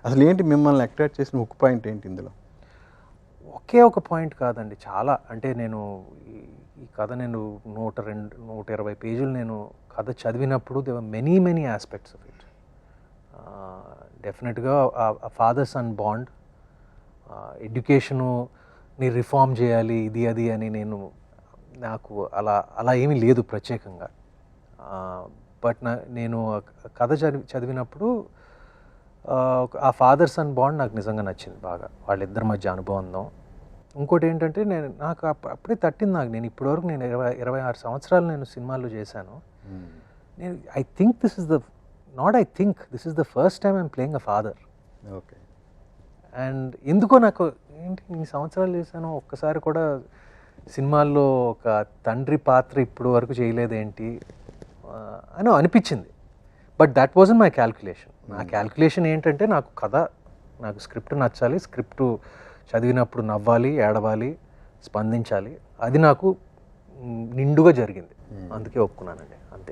అసలు ఏంటి మిమ్మల్ని అట్రాక్ట్ చేసిన హుక్ పాయింట్ ఏంటి ఇందులో? ఒకే ఒక పాయింట్ కాదండి, చాలా. అంటే నేను ఈ ఈ కథ నేను 120 పేజీలు నేను కథ చదివినప్పుడు there were many many aspects of it. డెఫినెట్గా ఆ ఫాదర్ సన్ బాండ్, ఎడ్యుకేషనుని రిఫార్మ్ చేయాలి ఇది అది అని నాకు అలా అలా ఏమీ లేదు ప్రత్యేకంగా. బట్ నేను కథ చదివినప్పుడు ఆ ఫాదర్ సన్ బాండ్ నాకు నిజంగా నచ్చింది బాగా, వాళ్ళిద్దరి మధ్య అనుబంధం. ఇంకోటి ఏంటంటే నాకు అప్పుడే తట్టింది నాకు. నేను ఇప్పటివరకు 26 సంవత్సరాలు నేను సినిమాల్లో చేశాను. I think this is the first time I'm playing a father. Okay. And ఎందుకో నాకు ఏంటి ఇన్ని సంవత్సరాలు చేశాను, ఒక్కసారి కూడా సినిమాల్లో ఒక తండ్రి పాత్ర ఇప్పుడు వరకు చేయలేదేంటి అని అనిపించింది. But that wasn't my calculation. నా క్యాల్కులేషన్ ఏంటంటే నాకు స్క్రిప్ట్ నచ్చాలి, స్క్రిప్ట్ చదివినప్పుడు నవ్వాలి, ఏడవాలి, స్పందించాలి. అది నాకు నిండుగా జరిగింది, అందుకే ఒప్పుకున్నానండి, అంతే.